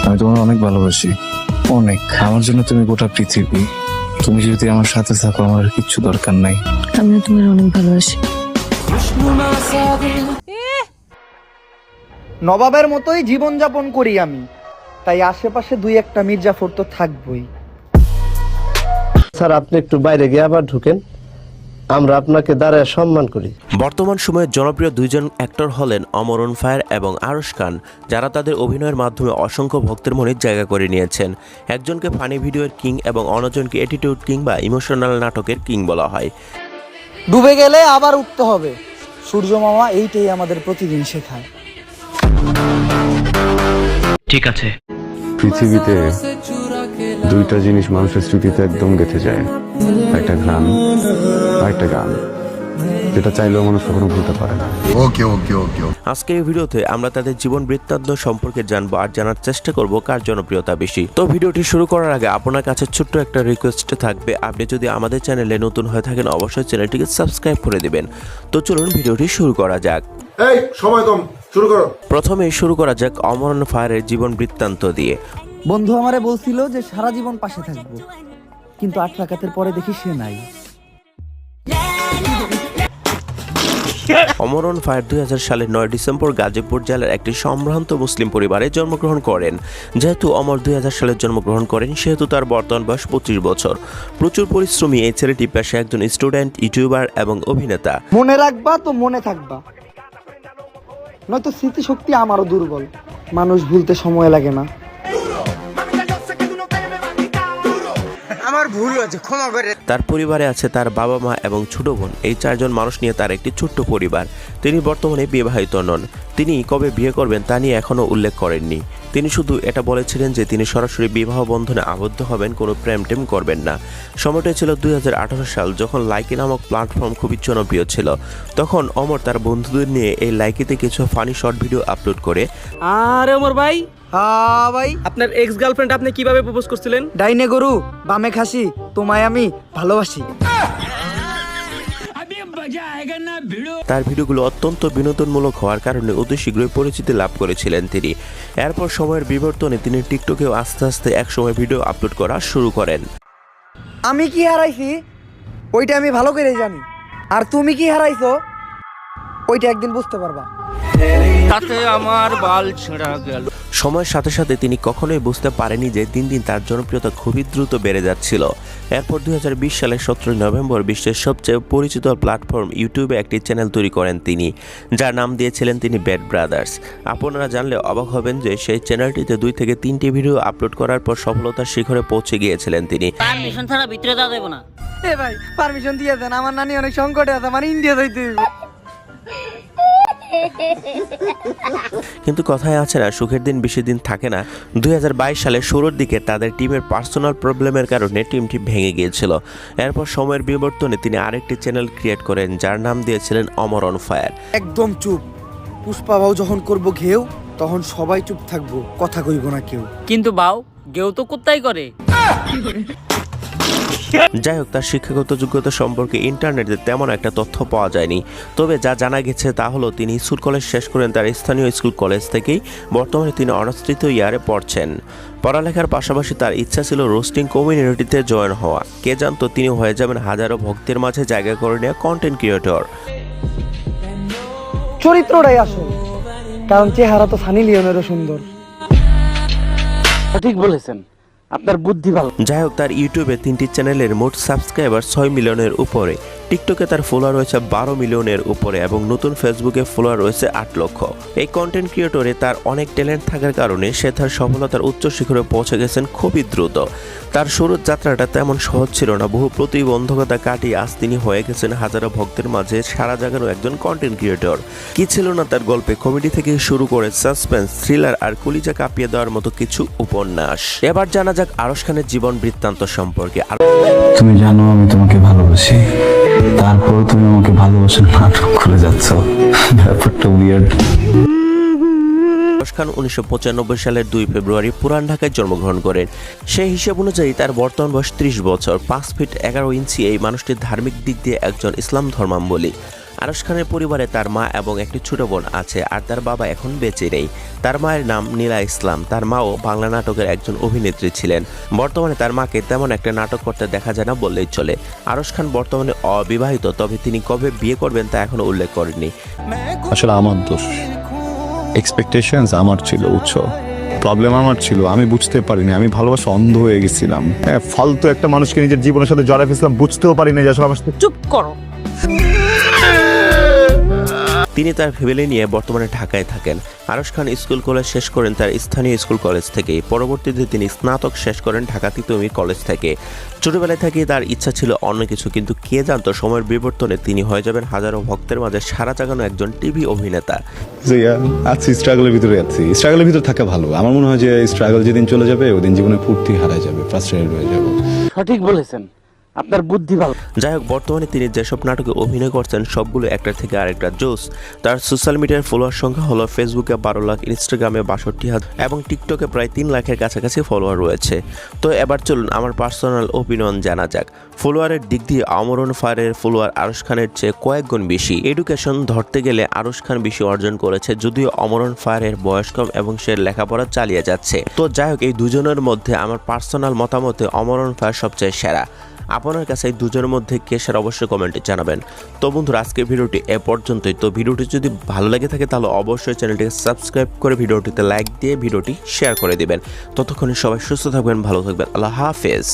আমি তোমার অনেক ভালোবাসি, অনেক। আমার জন্য তুমি গোটা পৃথিবী। তুমি যদি আমার সাথে থাকো, আমার আর কিচ্ছু দরকার নাই। আমি তোমার অনেক ভালোবাসি। নবাবের মতোই জীবনযাপন করি আমি, তাই আশেপাশে দুই একটা মির্জাফর তো থাকবই। স্যার, আপনি একটু বাইরে গিয়ে আবার ঢুকেন, আমরা আপনাকে দাঁড়ায় সম্মান করি। বর্তমান সময়ে জনপ্রিয় দুইজন অ্যাক্টর হলেন অমর অন ফায়ার এবং আরশ খান, যারা তাদের অভিনয়ের মাধ্যমে অসংখ্য ভক্তের মনে জায়গা করে নিয়েছেন। একজনকে ফানি ভিডিওর কিং এবং অন্যজনকে অ্যাটিটিউড কিং বা ইমোশনাল নাটকের কিং বলা হয়। ডুবে গেলে আবার উঠতে হবে, সূর্য মামা এইটাই আমাদের প্রতিদিন শেখায়। ঠিক আছে। পৃথিবীতে দুইটা জিনিস মানুষের স্মৃতিতে একদম গেঁথে যায়, একটা ঘ্রাণ আর একটা গান, যেটা চাইলেও মানুষ কখনো ভুলতে পারে না। আজকের এই ভিডিওতে আমরা তাদের জীবন বৃত্তান্ত সম্পর্কে জানবো আর জানার চেষ্টা করব কার জনপ্রিয়তা বেশি। তো ভিডিওটি শুরু করার আগে আপনার কাছে ছোট্ট একটা রিকোয়েস্ট থাকবে, আপনি যদি আমাদের চ্যানেলে নতুন হয়ে থাকেন অবশ্যই চ্যানেলটিকে সাবস্ক্রাইব করে দিবেন। তো চলুন ভিডিওটি শুরু করা যাক। এই সময় কম, শুরু করো। প্রথমে শুরু করা যাক অমর অন ফায়ারের জীবন বৃত্তান্ত দিয়ে। বন্ধু আমারে বলছিল যে সারা জীবন পাশে থাকবো, কিন্তু 8 রাকাতের পরে দেখি সে নাই। অমর অন ফায়ার 2000 সালের 9 ডিসেম্বর গাজীপুর জেলার একটি সম্ভ্রান্ত মুসলিম পরিবারে জন্মগ্রহণ করেন। যেহেতু অমর 2000 সালে জন্মগ্রহণ করেন, সেহেতু তার বর্তমান বয়স 25 বছর। প্রচুর পরিশ্রমী এই ছেলেটি পেশায় একজন স্টুডেন্ট, ইউটিউবার এবং অভিনেতা। মনে রাখবা তো মনে থাকবা, নয়তো স্মৃতিশক্তি আমারও দুর্বল, মানুষ ভুলতে সময় লাগে না। তার পরিবারে আছে তার বাবা মা এবং ছোট বোন। এই 4 জন মানুষ নিয়ে তার একটি ছোট্ট পরিবার। তিনি বর্তমানে বিবাহিত নন। তিনি কবে বিয়ে করবেন তা নিয়ে এখনো উল্লেখ করেননি। তিনি শুধু এটা বলেছিলেন যে তিনি সরাসরি বিবাহ বন্ধনে আবদ্ধ হবেন, কোনো প্রেম টেম করবেন না। সময়টা ছিল 2018 সাল, যখন লাইকি নামক প্ল্যাটফর্ম খুবই জনপ্রিয় ছিল। তখন অমর তার বন্ধুদের নিয়ে এই লাইকিতে কিছু ফানি শর্ট ভিডিও আপলোড করে। আরে ওমর ভাই, হ্যাঁ ভাই। আপনার এক্স গার্লফ্রেন্ড আপনি কিভাবে প্রপোজ করছিলেন? ডাইনে গরু বামে খাসি, তোমায় আমি ভালোবাসি। তার ভিডিওগুলো অত্যন্ত বিনোদনমূলক হওয়ার কারণে অতি শীঘ্রই পরিচিতি লাভ করেছিলেন তিনি। এরপর সময়ের বিবর্তনে তিনি টিকটকেও আস্তে আস্তে একসময় ভিডিও আপলোড করা শুরু করেন। আমি কি হারাইছি ওইটা আমি ভালো করে জানি, আর তুমি কি হারাইছো ওইটা একদিন বুঝতে পারবা। তাতে আমার বাল ছেঁড়া গেল। সময়ের সাথে সাথে তিনি কখনোই বুঝতে পারেনি যে দিন দিন তার জনপ্রিয়তা খুবই দ্রুত বেড়ে যাচ্ছিল। এরপর 2020 সালের 17 নভেম্বর বিশ্বের সবচেয়ে পরিচিত প্ল্যাটফর্ম ইউটিউবে একটি চ্যানেল তৈরি করেন তিনি, যার নাম দিয়েছিলেন তিনি ব্যাড ব্রাদার্স। আপনারা জানলে অবাক হবেন যে সেই চ্যানেলটিতে 2 থেকে 3টি ভিডিও আপলোড করার পর সফলতার শিখরে পৌঁছে গিয়েছিলেন তিনি। পারমিশন ছাড়া ভিতরে যাওয়া যাবে না। এ ভাই পারমিশন দিয়ে দেন, আমার নানি অনেক সংকটে আছে, আমার ইন্ডিয়া যাইতে হইব। কিন্তু কথায় আছে না, সুখের দিন বেশি দিন থাকে না। 2022 সালের শুরুর দিকে তাদের টিমের পার্সোনাল প্রবলেমের কারণে টিমটি ভেঙে গিয়েছিল। এরপর সময়ের বিবর্তনে তিনি আরেকটি চ্যানেল ক্রিয়েট করেন, যার নাম দিয়েছিলেন অমর অন ফায়ার। একদম চুপ, পুষ্পা ভাও যখন করবো ঘেউ, তখন সবাই চুপ থাকবো, কথা কইব না কেউ। কিন্তু বাউ গেও তো কোথায় করে। যাই হোক, তার শিক্ষাগত যোগ্যতা সম্পর্কে ইন্টারনেটে তেমন একটা তথ্য পাওয়া যায়নি। তবে যা জানা গেছে তা হলো তিনি স্কুল কলেজ শেষ করেন তার স্থানীয় স্কুল কলেজ থেকেই। বর্তমানে তিনি অনার্স তৃতীয় ইয়ারে পড়ছেন। পড়ালেখার পাশাপাশি তার ইচ্ছা ছিল রোস্টিং কমিউনিটিতে জয়েন হওয়া। কে জানতো তিনি হয়ে যাবেন হাজারো ভক্তের মাঝে জায়গা করে নেওয়া কন্টেন্ট ক্রিয়েটর। চরিত্রটাই আসল, কারণ চেহারা তো সানি লিওনেরও সুন্দর। ঠিক বলেছেন, আপনার বুদ্ধি ভালো। যাই হোক, তার ইউটিউবে 3টি চ্যানেলের মোট সাবস্ক্রাইবার 6 মিলিয়নের উপরে। টিকটকে তার ফলোয়ার রয়েছে 12 মিলিয়নের উপরে এবং নতুন ফেসবুকে ফলোয়ার রয়েছে 8 লক্ষ। এই কন্টেন্ট ক্রিয়েটরে তার অনেক ট্যালেন্ট থাকার কারণে সে তার সফলতার উচ্চ শিখরে পৌঁছে গেছেন খুবই দ্রুত। তার শুরুর যাত্রাটা তেমন সহজ ছিল না। বহু প্রতিবন্ধকতা কাটিয়ে আজ তিনি হয়ে গেছেন হাজারো ভক্তের মাঝে সারা জাগানো একজন কন্টেন্ট ক্রিয়েটর। কি ছিল না তার গল্পে, কমেডি থেকে শুরু করে সাসপেন্স, থ্রিলার আর কলিজা কাঁপিয়ে দেওয়ার মতো কিছু উপন্যাস। এবার জানা যাক আরশ খানের জীবন বৃত্তান্ত সম্পর্কে। তুমি জানো আমি তোমাকে ভালোবাসি, তারপর তুমি আমাকে ভালোবাসার নাটক করে যাচ্ছ, ব্যাপারটা উইয়ার্ড। আরশ খান 1995 সালের 2 ফেব্রুয়ারি পুরান ঢাকায় জন্মগ্রহণ করেন। সেই হিসাব অনুযায়ী তার বর্তমান বয়স 30 বছর। 5 ফিট 11 ইঞ্চি এই মানুষটি ধার্মিক দিক দিয়ে একজন ইসলাম ধর্মাবলম্বী। আরশ খানের পরিবারে তার মা এবং একটি ছোট বোন আছে, আর তার বাবা এখন বেঁচে নেই। তার মায়ের নাম নীলা ইসলাম। তার মাও বাংলা নাটকের একজন অভিনেত্রী ছিলেন। বর্তমানে তার মাকে তেমন একটা নাটক করতে দেখা যায় না বললেই চলে। আরশ খান বর্তমানে অবিবাহিত, তবে তিনি কবে বিয়ে করবেন তা এখনো উল্লেখ করেননি। আসলে আমার দোষ, এক্সপেকটেশনস আমার ছিল, বুঝছো? প্রবলেম আমার ছিল, আমি বুঝতে পারিনি, আমি ভালোবাসা অন্ধ হয়ে গেছিলাম। হ্যাঁ, ফালতু একটা মানুষকে নিজের জীবনের সাথে জড়াই ফেলছিলাম, বুঝতেও পারিনি যে আসলে আমার সাথে। চুপ করো। তিনি তার ফ্যামিলি নিয়ে বর্তমানে ঢাকায় থাকেন। আরশ খান স্কুল কলেজ শেষ করেন তার স্থানীয় স্কুল কলেজ থেকেই। পরবর্তীতে তিনি স্নাতক শেষ করেন ঢাকা তিতুমির কলেজ থেকে। ছোটবেলায় থেকেই তার ইচ্ছা ছিল অন্য কিছু, কিন্তু কে জানতো সময়ের বিবর্তনে তিনি হয়ে যাবেন হাজারো ভক্তের মাঝে সারা জাগানো একজন টিভি অভিনেতা। আছি স্ট্রাগলের ভিতরে, আছি স্ট্রাগলের ভিতরে থাকা ভালো। আমার মনে হয় যে স্ট্রাগল যেদিন চলে যাবে ওদিন জীবনে ফুর্তি হারায় যাবে, ফ্রাস্ট্রেটেড হয়ে যাবে। সঠিক বলেছেন, আপনার বুদ্ধি ভালো। যাই হোক, বর্তমানে তিনি যেসব নাটকে অভিনয় করছেন সবগুলো একটার থেকে আরেকটা জোস। তার সোশ্যাল মিডিয়ার ফলোয়ার সংখ্যা হলো ফেসবুকে 12 লাখ, ইনস্টাগ্রামে 62,000 এবং টিকটকে প্রায় 3 লাখের কাছাকাছি ফলোয়ার রয়েছে। তো এবার চলুন আমার পার্সোনাল ওপিনিয়ন জানা যাক। ফলোয়ারের দিক দিয়ে আমরন ফায়ারের ফলোয়ার আরশ খানের চেয়ে কয়েক গুণ বেশি। এডুকেশন ধরতে গেলে আরশ খান বেশি অর্জন করেছে, যদিও আমরন ফায়ারের বয়স কম এবং সে লেখাপড়া চালিয়ে যাচ্ছে। তো যাই হোক, এই দুজনের মধ্যে আমার পার্সোনাল মতামতে আমরন ফায়ার সবচেয়ে সেরা। আপনার কাছে এই দুজনের মধ্যে কে সেরা অবশ্যই কমেন্টে জানাবেন। তো বন্ধুরা, আজকের ভিডিওটি এ পর্যন্তই। তো ভিডিওটি যদি ভালো লেগে থাকে তাহলে অবশ্যই চ্যানেলটিকে সাবস্ক্রাইব করে ভিডিওটিতে লাইক দিয়ে ভিডিওটি শেয়ার করে দিবেন। ততক্ষণে সবাই সুস্থ থাকবেন, ভালো থাকবেন। আল্লাহ হাফেজ।